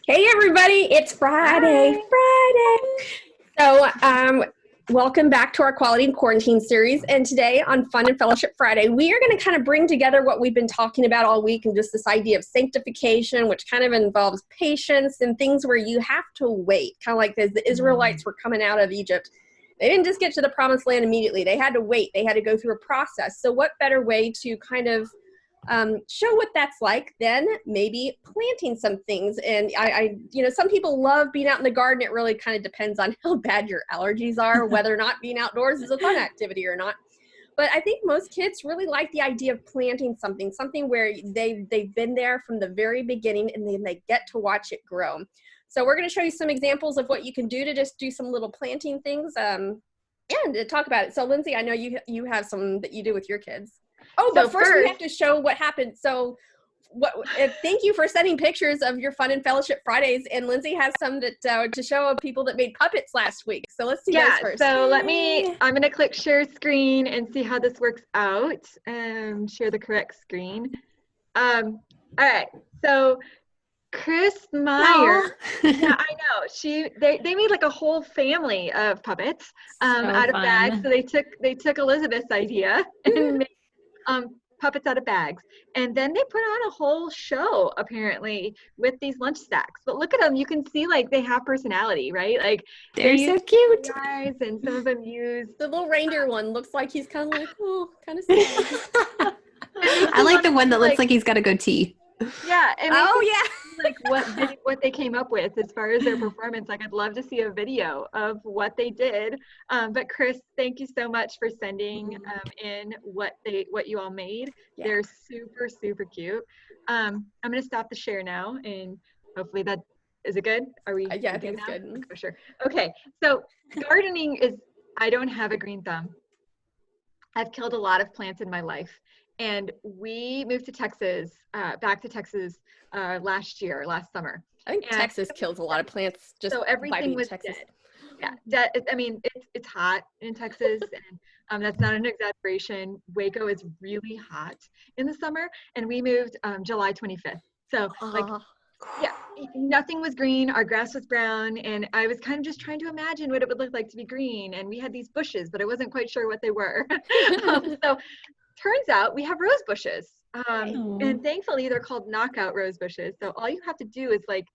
Hey everybody, it's Friday. So, welcome back to our Quality in Quarantine series. And today on Fun and Fellowship Friday, we are going to kind of bring together what we've been talking about all week and just this idea of sanctification, which kind of involves patience and things where you have to wait. Kind of like as the Israelites were coming out of Egypt. They didn't just get to the promised land immediately. They had to wait. They had to go through a process. So what better way to kind of show what that's like than maybe planting some things. And some people love being out in the garden. It really kind of depends on how bad your allergies are, whether or not being outdoors is a fun activity or not. But I think most kids really like the idea of planting something where they've been there from the very beginning and then they get to watch it grow. So we're going to show you some examples of what you can do to just do some little planting things and to talk about it. So Lindsay, I know you have some that you do with your kids. Oh, but first we have to show what happened. So thank you for sending pictures of your Fun and Fellowship Fridays. And Lindsay has some that to show of people that made puppets last week. So let's see those first. So I'm going to click share screen and see how this works out. Share the correct screen. All right. So Chris Meyer, yeah, I know. They made like a whole family of puppets out of bags. So they took Elizabeth's idea and made puppets out of bags, and then they put on a whole show apparently with these lunch stacks. But look at them, you can see like they have personality, right? Like they're so cute. Guys, and some of them use the little reindeer one. Looks like he's kind of like kind of sad. I like the one that looks like he's got a goatee. Yeah. Yeah. Like what they came up with as far as their performance. Like I'd love to see a video of what they did. But Chris, thank you so much for sending in what you all made. Yeah. They're super, super cute. I'm going to stop the share now, and hopefully that is it good? Are we? Yeah, I think it's good. Okay, sure. Okay. So gardening I don't have a green thumb. I've killed a lot of plants in my life. And we moved to Texas, back to Texas last summer. I think Texas kills a lot of plants just so everything was Texas. Dead. Yeah, I mean, it's hot in Texas, and that's not an exaggeration. Waco is really hot in the summer, and we moved July 25th. So nothing was green. Our grass was brown, and I was kind of just trying to imagine what it would look like to be green. And we had these bushes, but I wasn't quite sure what they were. So turns out we have rose bushes, and thankfully they're called knockout rose bushes. So all you have to do is like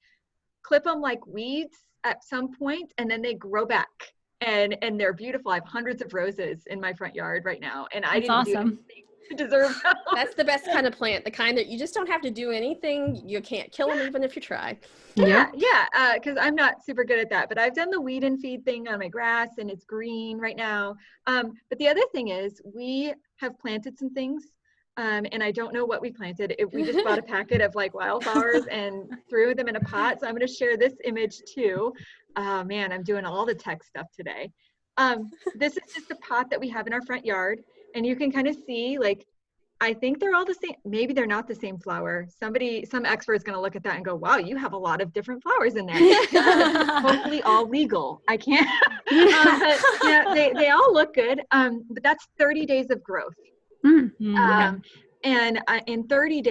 clip them like weeds at some point, and then they grow back, and they're beautiful. I have hundreds of roses in my front yard right now, and I didn't do anything to deserve them. That's the best kind of plant, the kind that you just don't have to do anything. You can't kill them even if you try. Yeah, because I'm not super good at that, but I've done the weed and feed thing on my grass, and it's green right now. But the other thing is we have planted some things, and I don't know what we planted. We just bought a packet of like wildflowers and threw them in a pot. So I'm going to share this image too. Man, I'm doing all the tech stuff today. This is just a pot that we have in our front yard, and you can kind of see like, I think they're all the same. Maybe they're not the same flower. Some expert is going to look at that and go, wow, you have a lot of different flowers in there. Hopefully all legal. I can't. But, they all look good. But that's 30 days of growth. And in 30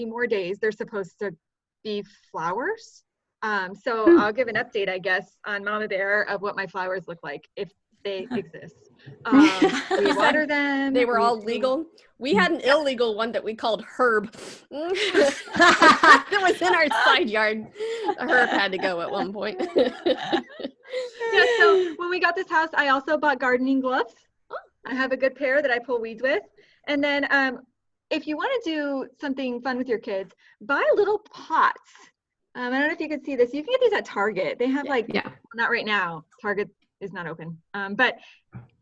more days, they're supposed to be flowers. So I'll give an update, I guess, on Mama Bear of what my flowers look like if they exist. We water them. They were all legal. We had an illegal one that we called Herb. That was in our side yard. Herb had to go at one point. Yeah, so when we got this house, I also bought gardening gloves. I have a good pair that I pull weeds with. And then if you want to do something fun with your kids, buy little pots. I don't know if you can see this. You can get these at Target. They have well, not right now. Target is not open. But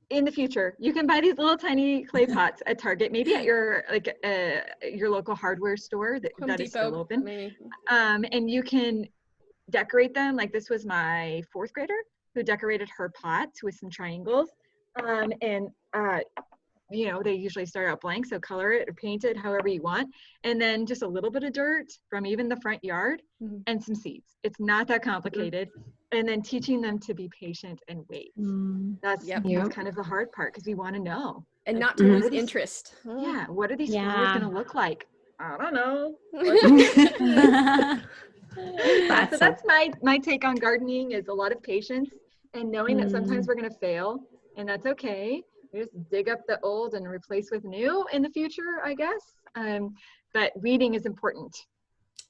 in the future, you can buy these little tiny clay pots at Target, maybe at your local hardware store that is still open. Maybe. And you can decorate them. Like this was my 4th grader who decorated her pots with some triangles. They usually start out blank, so color it or paint it however you want. And then just a little bit of dirt from even the front yard and some seeds. It's not that complicated. And then teaching them to be patient and wait. That's kind of the hard part because we want to know. And not to lose interest. Yeah. What are these flowers going to look like? I don't know. That's so my take on gardening is a lot of patience and knowing that sometimes we're going to fail, and that's okay. We just dig up the old and replace with new in the future, I guess. But weeding is important.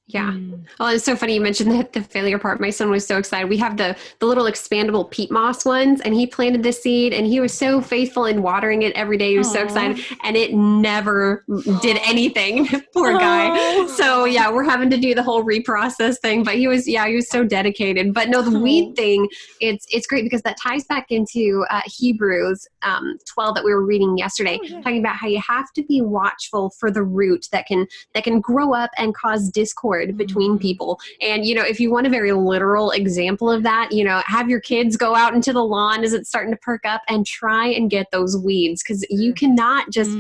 Yeah. Well, it's so funny you mentioned the failure part. My son was so excited. We have the little expandable peat moss ones, and he planted this seed, and he was so faithful in watering it every day. He was so excited, and it never did anything. Poor guy. So yeah, we're having to do the whole reprocess thing, but he was so dedicated. But no, the weed thing, it's great because that ties back into Hebrews 12 that we were reading yesterday, talking about how you have to be watchful for the root that can grow up and cause discord between people. And, if you want a very literal example of that, have your kids go out into the lawn as it's starting to perk up and try and get those weeds, because you cannot just,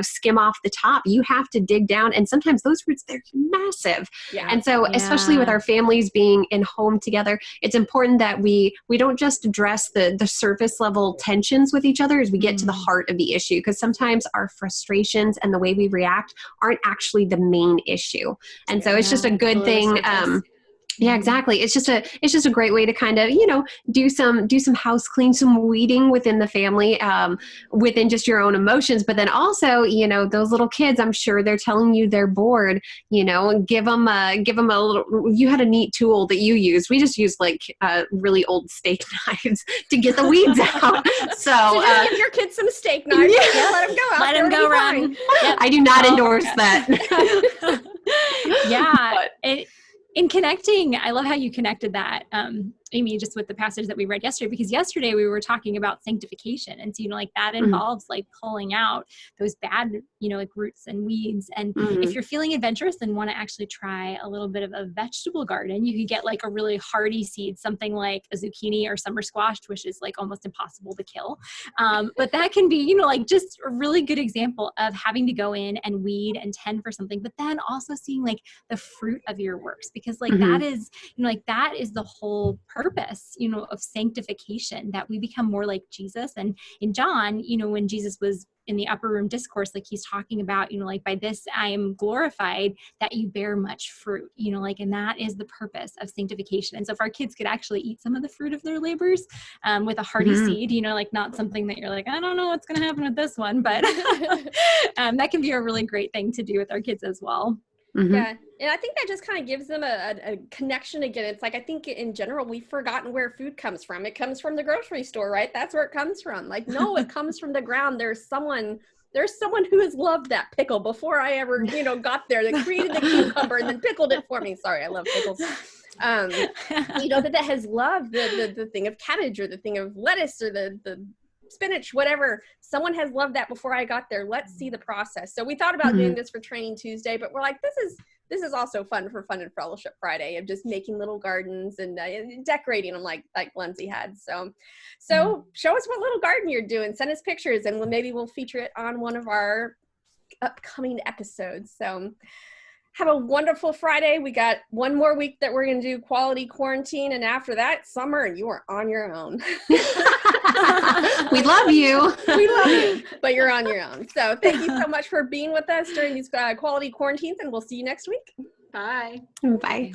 skim off the top. You have to dig down. And sometimes those roots, they're massive. Yeah. And so especially with our families being in home together, it's important that we don't just address the surface level tensions with each other as we get to the heart of the issue, because sometimes our frustrations and the way we react aren't actually the main issue. And so it's just a good thing. Yeah, exactly. It's just a great way to kind of, do some house clean, some weeding within the family, within just your own emotions. But then also, those little kids, I'm sure they're telling you they're bored, and give them a little, you had a neat tool that you used. We just used really old steak knives to get the weeds out. So just give your kids some steak knives. Yeah, let them go out. Let them go run. Yep. I do not endorse that. Yeah. In connecting, I love how you connected that, Amy, just with the passage that we read yesterday, because yesterday we were talking about sanctification. And so, that involves pulling out those bad, roots and weeds. And if you're feeling adventurous and want to actually try a little bit of a vegetable garden, you could get a really hardy seed, something like a zucchini or summer squash, which is almost impossible to kill. But that can be, just a really good example of having to go in and weed and tend for something, but then also seeing the fruit of your works, because that is, that is the whole purpose, of sanctification, that we become more like Jesus. And in John, when Jesus was in the upper room discourse, he's talking about, by this I am glorified, that you bear much fruit, and that is the purpose of sanctification. And so if our kids could actually eat some of the fruit of their labors, with a hardy seed, not something that you're I don't know what's going to happen with this one, but that can be a really great thing to do with our kids as well. Yeah. And I think that just kind of gives them a connection again. It's I think in general, we've forgotten where food comes from. It comes from the grocery store, right? That's where it comes from. No, it comes from the ground. There's someone who has loved that pickle before I ever, got there, that created the cucumber and then pickled it for me. Sorry, I love pickles. That has loved the thing of cabbage or the thing of lettuce or the spinach, whatever. Someone has loved that before I got there. Let's see the process. So we thought about doing this for Training Tuesday, but we're this is also fun for Fun and Fellowship Friday, of just making little gardens and decorating them like Lindsay had. So show us what little garden you're doing. Send us pictures, and maybe we'll feature it on one of our upcoming episodes. So have a wonderful Friday. We got one more week that we're going to do quality quarantine, and after that, summer, and you are on your own. We love you. We love you, but you're on your own. So thank you so much for being with us during these quality quarantines, and we'll see you next week. Bye. Bye.